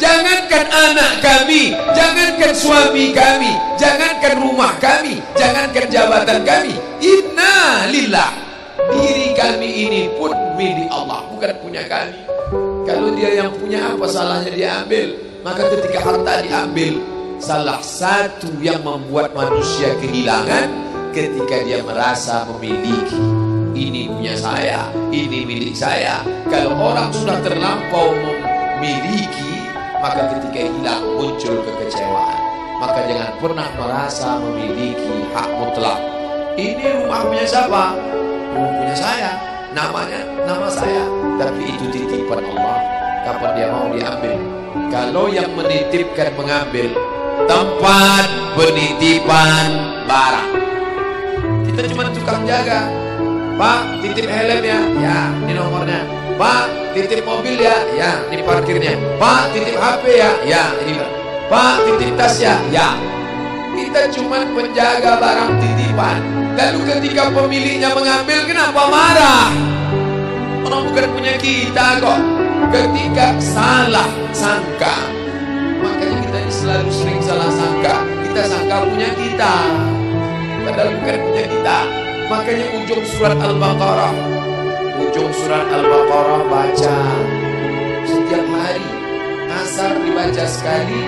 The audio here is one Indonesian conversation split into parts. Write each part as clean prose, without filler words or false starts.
Jangankan anak kami, jangankan suami kami, jangankan rumah kami, jangankan jabatan kami. Inna lillah, diri kami ini pun milik Allah, bukan punya kami. Kalau dia yang punya, apa salahnya dia ambil? Maka ketika harta diambil, salah satu yang membuat manusia kehilangan ketika dia merasa memiliki. Ini punya saya, ini milik saya. Kalau orang sudah terlampau memiliki, maka ketika hilang muncul kekecewaan. Maka jangan pernah merasa memiliki hak mutlak. Ini rumah punya siapa? Rumah punya saya, namanya nama saya, tapi itu titipan Allah. Kapan dia mau diambil? Kalau yang menitipkan mengambil, tempat penitipan barang, kita cuma tukang jaga. Pak, titip helm ya, ya, ini nomornya. Pak, titip mobil ya, ya, ini parkirnya. Pak, titip HP ya, ya, ini. Pak, titip tas ya, ya. Kita cuma penjaga barang titipan. Lalu ketika pemiliknya mengambil, kenapa marah? Orang bukan punya kita kok. Ketika salah sangka, makanya kita ini selalu sering salah sangka. Kita sangka punya kita, padahal bukan punya kita. Makanya ujung surat Al-Baqarah, baca setiap hari. Asar dibaca sekali,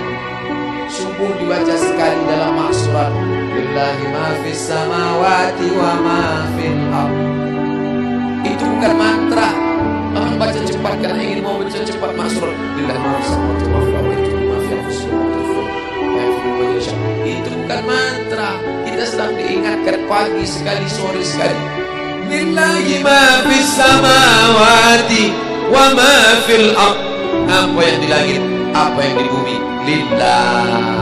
subuh dibaca sekali dalam maksurat. Lillahi ma fis samawati wa ma fil ardh. Itu bukan mantra. Orang baca cepat karena ingin mau baca cepat maksurat. Lillahi ma fis samawati wa ma fil ardh. Itu bukan mantra. Kita sedang diingatkan pagi sekali, sore sekali. Lillahi ma fis samawati wa ma fil ardh. Apa yang di langit, apa yang di bumi, lillah,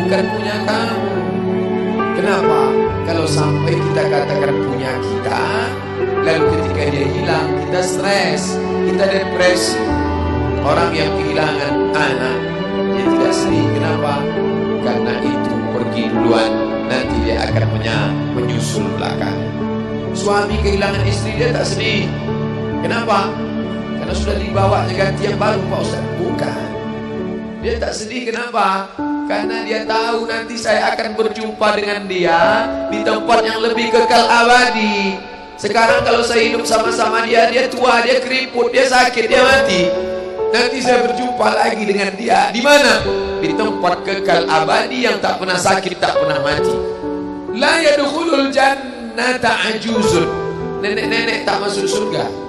bukan punya kamu. Kenapa? Kalau sampai kita katakan punya kita, lalu ketika dia hilang, kita stres, kita depresi. Orang yang kehilangan anak, dia tidak sedih. Kenapa? Karena itu pergi duluan, nanti dia akan menyusul belakang. Suami kehilangan istri, dia tak sedih. Kenapa? Karena sudah dibawa ganti yang baru, Pak Ustaz. Bukan. Dia tak sedih, kenapa? Karena dia tahu nanti saya akan berjumpa dengan dia di tempat yang lebih kekal abadi. Sekarang kalau saya hidup sama-sama dia, dia tua, dia keriput, dia sakit, dia mati. Nanti saya berjumpa lagi dengan dia. Di mana? Di tempat kekal abadi yang tak pernah sakit, tak pernah mati. La yadkhulul jannata ajuzun. Nenek-nenek tak masuk surga.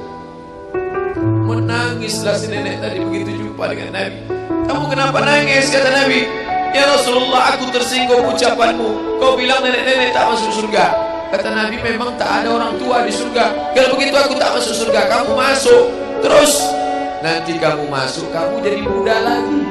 Menangislah si nenek tadi begitu jumpa dengan Nabi. Kamu kenapa nangis? Kata Nabi. Ya Rasulullah, aku tersinggung ucapanmu. Kau bilang nenek-nenek tak masuk surga. Kata Nabi, memang tak ada orang tua di surga. Kalau begitu aku tak masuk surga. Kamu masuk. Terus nanti kamu masuk, kamu jadi muda lagi.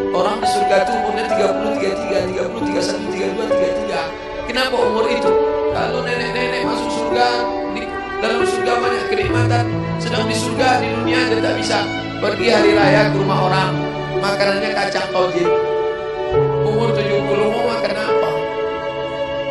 Orang di surga itu umurnya 30, 33, 30, 31, 32, 33. Kenapa umur itu? Kalau nenek-nenek masuk surga, di dalam surga banyak kenikmatan. Sedang di surga, di dunia dia tak bisa pergi hari raya ke rumah orang, makanannya kacang tojin. Umur 70 mau makan apa?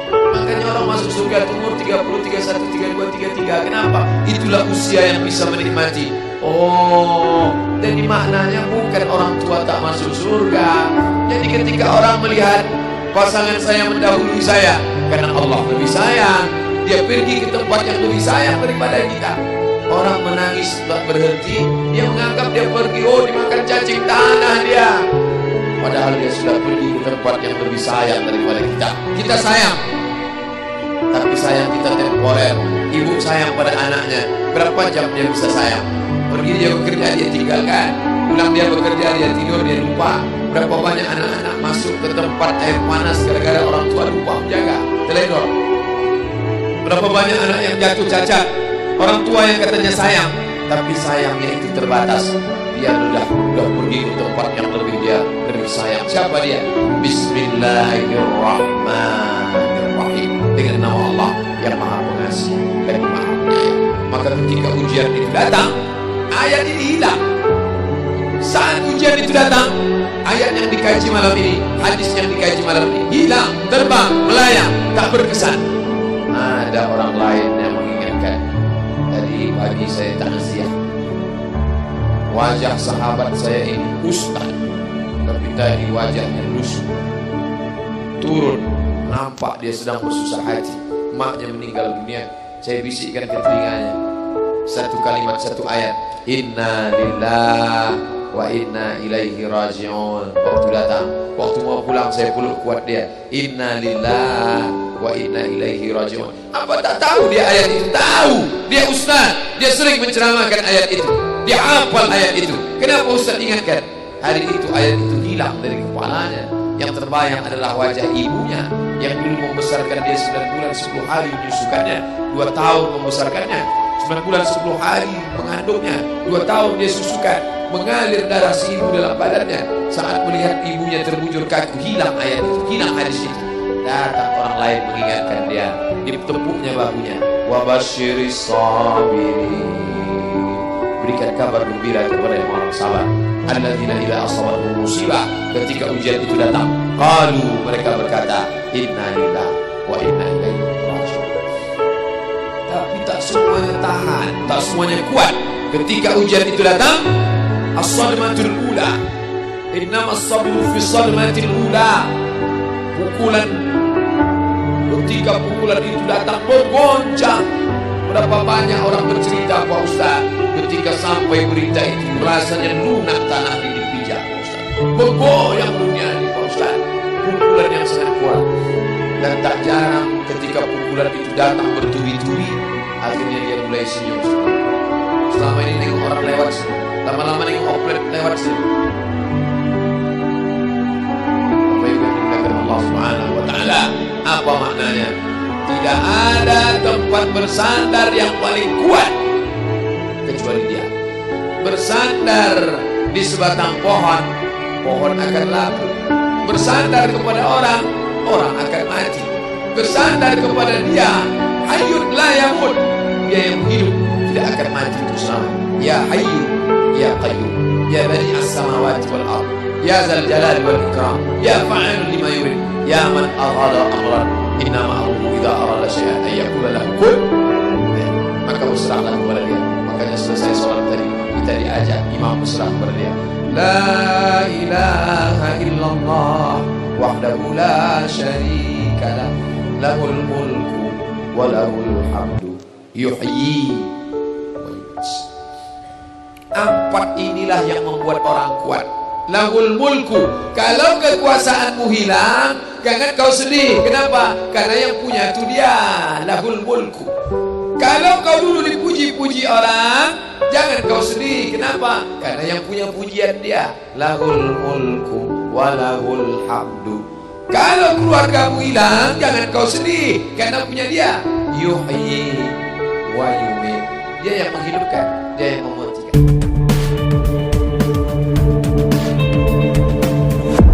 Makanya orang masuk surga umur 30, 31, 32, 33. Kenapa? Itulah usia yang bisa menikmati. Oh, jadi maknanya bukan orang tua tak masuk surga. Jadi ketika orang melihat pasangan saya mendahului saya, karena Allah lebih sayang, dia pergi ke tempat yang lebih sayang daripada kita. Orang menangis tak berhenti, dia menganggap dia pergi, oh dimakan cacing tanah dia. Padahal dia sudah pergi ke tempat yang lebih sayang daripada kita. Kita sayang, tapi sayang kita temporer. Ibu sayang pada anaknya, berapa jam dia bisa sayang? Pergi dia bekerja, dia tinggalkan. Pulang dia bekerja, dia tidur, dia lupa. Berapa banyak anak-anak masuk ke tempat air panas gara-gara orang tua lupa menjaga, teledor. Berapa banyak anak yang jatuh cacat, orang tua yang katanya sayang, tapi sayangnya itu terbatas. Dia sudah pergi ke tempat yang lebih sayang. Siapa dia? Bismillahirrahmanirrahim. Dengan nama Allah yang Maha Pengasih dan Maha Penyayang. Maka ketika ujian itu datang, ayat ini hilang. Saat ujian itu datang, ayat yang dikaji malam ini, hadis yang dikaji malam ini hilang, terbang, melayang, tak berkesan. Ada orang lain yang mengingatkan. Tadi pagi saya takziah, wajah sahabat saya ini ustaz tapi tadi wajahnya lusuh. Turun, nampak dia sedang bersusah hati. Maknya meninggal dunia. Saya bisikkan ke telinganya satu kalimat, satu ayat, inna lillahi wa inna ilaihi raji'un. Waktu datang, waktu mau pulang saya peluk kuat dia, inna lillahi wa inna ilaihi raji'un. Apa tak tahu dia ayat itu? Tahu. Dia ustaz, dia sering menceramahkan ayat itu, dia hafal ayat itu. Kenapa ustaz ingatkan? Hari itu ayat itu hilang dari kepalanya. Yang terbayang adalah wajah ibunya yang dulu membesarkan dia 9 bulan 10 hari menyusukannya, 2 tahun membesarkannya, 9 bulan 10 hari mengandungnya, 2 tahun dia susukan, mengalir darah si ibu dalam badannya. Saat melihat ibunya terbujur kaku, hilang ayat itu, hilang hadis itu. Datang orang lain mengingatkan dia, ditepuknya bahunya, wa basyiris sabirin, berikan kabar gembira kepada yang orang sabar. Alladzina idza asabatuhum musibah, ketika ujian itu datang, qalu, mereka berkata, inna lillahi wa inna ilaihi raji'un. Tapi tak semuanya tahan, tak semuanya kuat. Ketika ujian itu datang, as-sadmatul ula, innamas sabru fi sadmatil ula. Pukulan, ketika pukulan itu datang bergoncang. Berapa banyak orang bercerita, Pak Ustaz, ketika sampai berita itu rasanya lunak tanah di dipijak, Pak Ustaz. Bergoyang dunia ini, Pak Ustaz. Pukulan yang sangat kuat. Dan tak jarang ketika pukulan itu datang bertubi-tubi, akhirnya dia mulai senyum. Selama ini nengok orang lewat sini, lama-lama nengok oplet lewat sini. Apa yang dimuliakan Allah Subhanahu wa Ta'ala? Apa maknanya? Tidak ada tempat bersandar yang paling kuat kecuali dia. Bersandar di sebatang pohon, pohon akan laku. Bersandar kepada orang, orang akan mati. Bersandar kepada dia, hayyun la yamut, dia yang hidup tidak akan mati itu selama. Ya hayyu ya qayyum, ya bani as-samawati wal ardh, ya zal jalali wal ikram, ya fa'ilun lima yurid, ya man arada amran, innama amruhu idza arada syai'an ay yaqula lahu kun. Maka berserahlah kepada dia. Makanya selesai sholat tadi kita diajak imam berserah kepada dia. La ilaha illallah wahdahu la syarika lah, lahul mulku wa lahul hamdu yuhyi wa yumiit. 4 inilah yang membuat orang kuat. Lahul mulku, kalau kekuasaanmu hilang, jangan kau sedih. Kenapa? Karena yang punya itu dia. Lahul mulku. Kalau kau dulu dipuji-puji orang, jangan kau sedih. Kenapa? Karena yang punya pujian dia. Lahul mulku walahul hamdu. Kalau keluargamu hilang, jangan kau sedih, karena punya dia. Yuhyi wa yumiit. Dia yang menghidupkan, dia yang